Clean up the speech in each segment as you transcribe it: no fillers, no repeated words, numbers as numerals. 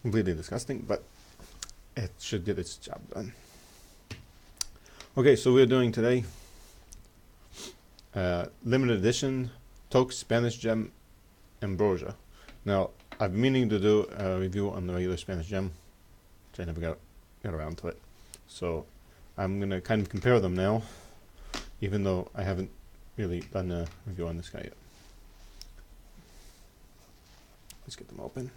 completely disgusting, but it should get its job done. Okay, so we're doing today limited edition Toque Spanish Gem Ambrosia. Now, I've been meaning to do a review on the regular Spanish gem, which I never got around to it. So I'm going to kind of compare them now, even though I haven't really done a review on this guy yet. Let's get them open.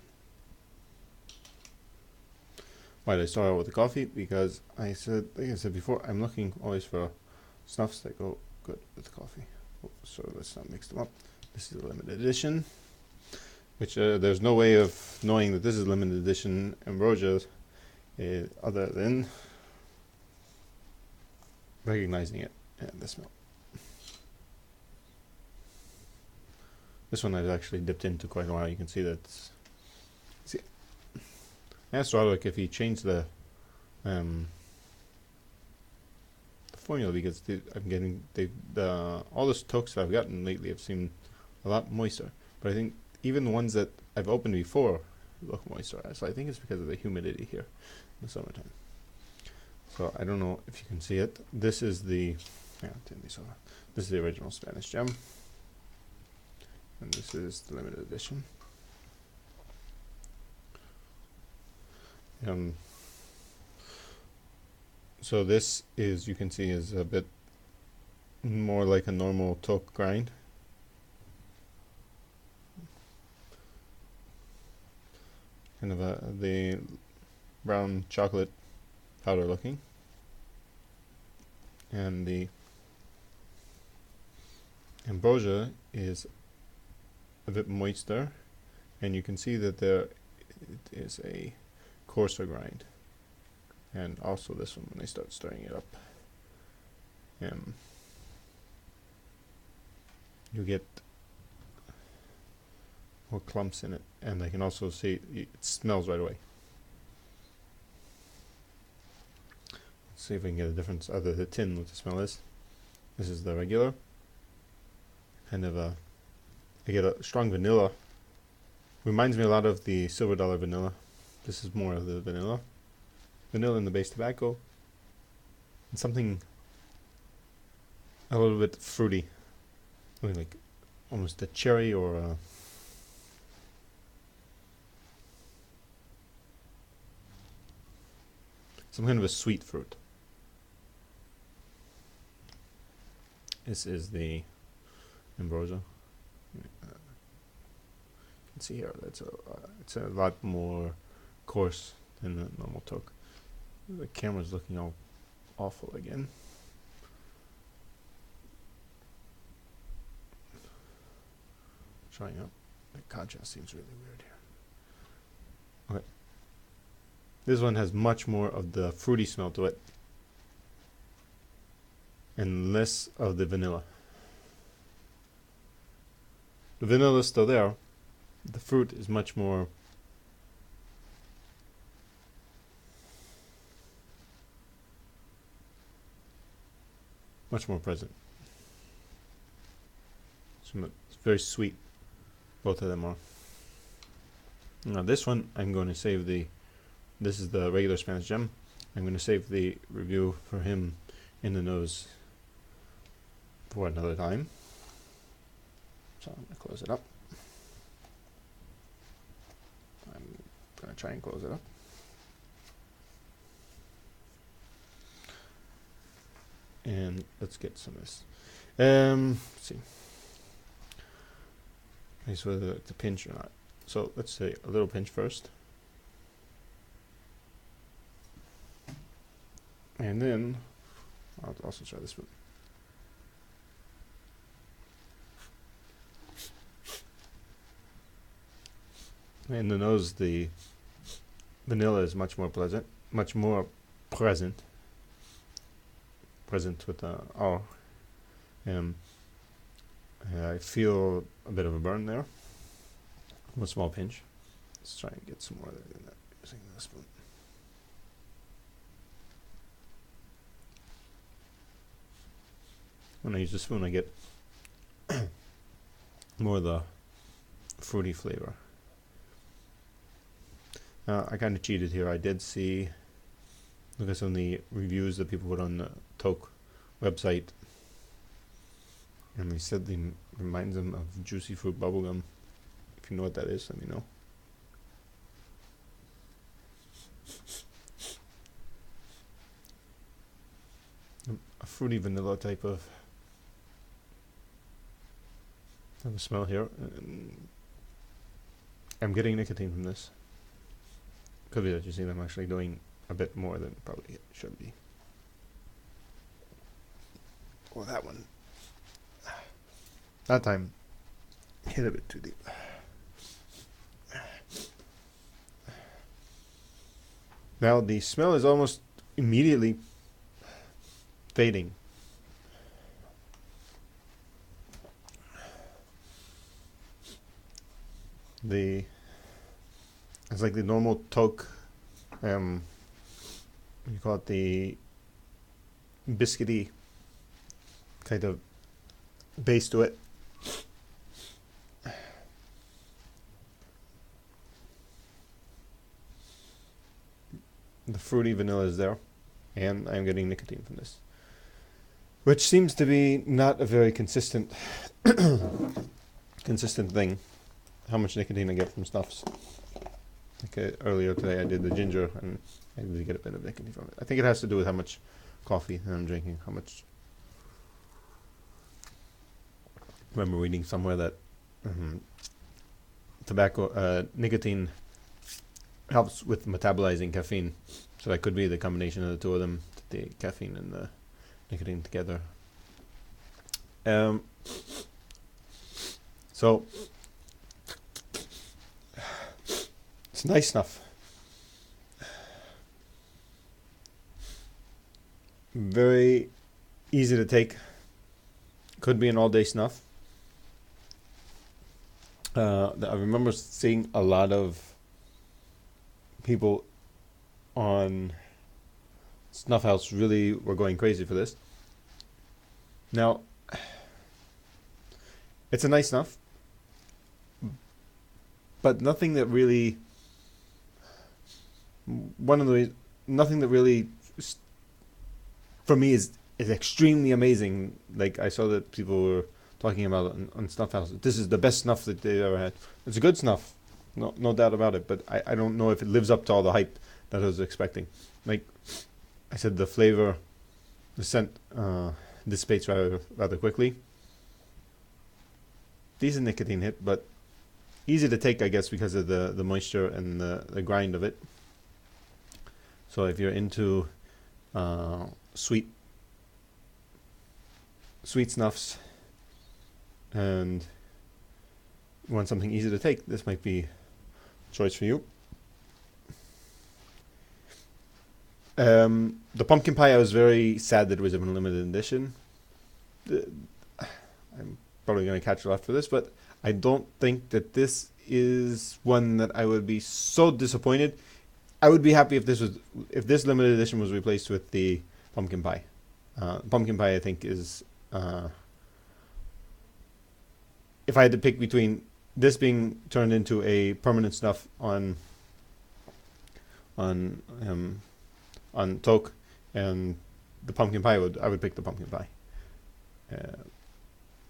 Why did I start out with the coffee? Because like I said before, I'm looking always for snuffs that go good with coffee. So let's not mix them up. This is a limited edition, which there's no way of knowing that this is limited edition Ambrosia other than recognizing it and the smell. This one I've actually dipped into quite a while. You can see that. See, I asked Roderick if he changed the formula, because I'm getting all the Toques that I've gotten lately have seemed a lot moister. But I think even the ones that I've opened before look moister. So I think it's because of the humidity here in the summertime. So I don't know if you can see it. This is the this is the original Spanish gem, and this is the limited edition. So this is, you can see, is a bit more like a normal Toque grind. Kind of the brown chocolate powder looking. And the Ambrosia is a bit moister, and you can see that it is a coarser grind. And also this one, when I start stirring it up, you get more clumps in it, and I can also see it smells right away. Let's see if we can get a difference out of the tin what the smell is. This is the regular. Kind of I get a strong vanilla. Reminds me a lot of the Silver Dollar vanilla. This is more of the vanilla. Vanilla in the base tobacco, and something a little bit fruity, like almost a cherry or some kind of a sweet fruit. This is the Ambrosia. You can see here that it's a lot more coarse than the normal Toque. The camera's looking all awful again. Trying up. The contrast seems really weird here. Okay. This one has much more of the fruity smell to it, and less of the vanilla. The vanilla is still there. The fruit is much more present. So it's very sweet, both of them are. Now this one, I'm going to save this is the regular Spanish gem. I'm going to save the review for him in the nose for another time. So I'm going to close it up. I'm going to try and close it up. And let's get some of this. Let's see. I see whether it's a pinch or not. So let's say a little pinch first. And then I'll also try this one. In the nose, the vanilla is much more present with the R. I feel a bit of a burn there. One small pinch. Let's try and get some more than that using this spoon. When I use the spoon, I get more of the fruity flavor. I kind of cheated here. I did see, look at some of the reviews that people put on the Toque website, and they said they reminds them of juicy fruit bubblegum. If you know what that is, let me know. A fruity vanilla type of a smell here. I'm getting nicotine from this. Could be that you see them actually doing a bit more than probably it should be. Well, that one. That time hit a bit too deep. Now the smell is almost immediately fading. It's like the normal Toque, you call it the biscuity kind of base to it. The fruity vanilla is there, and I'm getting nicotine from this, which seems to be not a very consistent thing. How much nicotine I get from snuffs. Like earlier today I did the ginger and I did get a bit of nicotine from it. I think it has to do with how much coffee I'm drinking, how much. I remember reading somewhere that nicotine helps with metabolizing caffeine. So that could be the combination of the two of them, the caffeine and the nicotine together. So it's nice snuff. Very easy to take. Could be an all-day snuff. I remember seeing a lot of people on Snuff House really were going crazy for this. Now, it's a nice snuff, but nothing that really for me is extremely amazing. Like I saw that people were talking about on Snuff House. This is the best snuff that they've ever had. It's a good snuff, no doubt about it. But I don't know if it lives up to all the hype that I was expecting. Like I said, the flavor, the scent dissipates rather quickly. Decent nicotine hit, but easy to take, I guess, because of the moisture and the grind of it. So if you're into sweet snuffs and you want something easy to take, this might be a choice for you. The pumpkin pie, I was very sad that it was in a limited edition. I'm probably going to catch a lot for this, but I don't think that this is one that I would be so disappointed. I would be happy if this limited edition was replaced with the pumpkin pie. Pumpkin pie, I think, is if I had to pick between this being turned into a permanent snuff on Toque and the pumpkin pie, I would pick the pumpkin pie.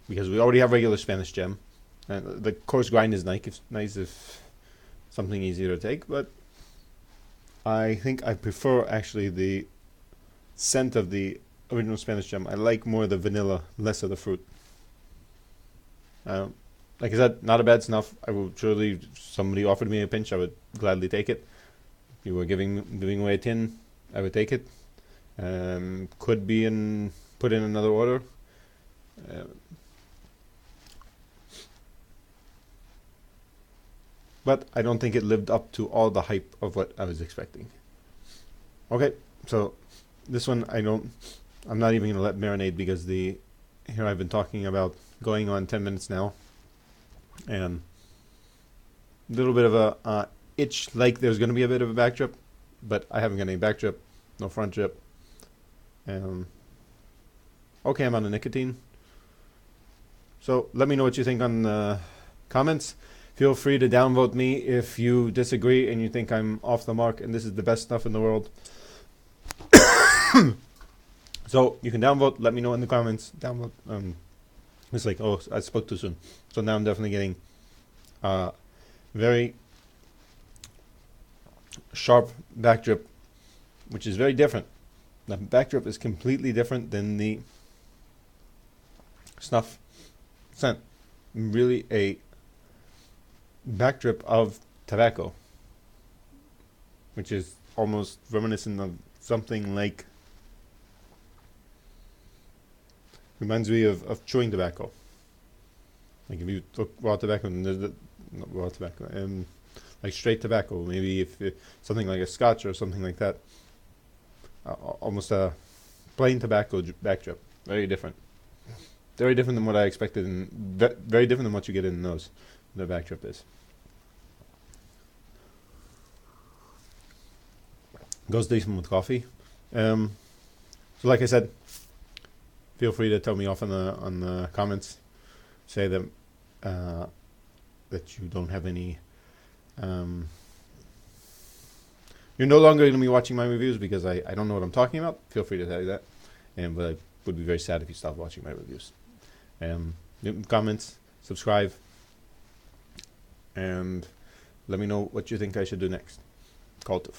Because we already have regular Spanish gem. And the coarse grind is nice if something easier to take, but I think I prefer actually the scent of the original Spanish gem. I like more the vanilla, less of the fruit. Like I said, not a bad snuff. I would surely, if somebody offered me a pinch, I would gladly take it. If you were giving away a tin, I would take it. Could be put in another order. But I don't think it lived up to all the hype of what I was expecting. Okay, so this one I'm not even going to let marinate because here I've been talking about going on 10 minutes now. And a little bit of a itch, like there's going to be a bit of a back drip, but I haven't got any back drip, no front drip. Okay, I'm on the nicotine. So let me know what you think on the comments. Feel free to downvote me if you disagree and you think I'm off the mark and this is the best stuff in the world. So you can downvote. Let me know in the comments. Downvote. It's like, oh, I spoke too soon. So now I'm definitely getting very sharp back drip, which is very different. The back drip is completely different than the snuff scent. Really a back drip of tobacco, which is almost reminiscent of something like, reminds me of chewing tobacco. Like if you took raw tobacco and there's not raw tobacco, like straight tobacco, maybe if something like a scotch or something like that, almost a plain tobacco back drip. Very different. Very different than what I expected, and very different than what you get in the nose. The back drip is. Goes decent with coffee. So like I said, feel free to tell me off on the comments. Say that that you don't have any. You're no longer going to be watching my reviews because I don't know what I'm talking about. Feel free to tell you that, but I would be very sad if you stopped watching my reviews. Comments, subscribe, and let me know what you think I should do next. Call to.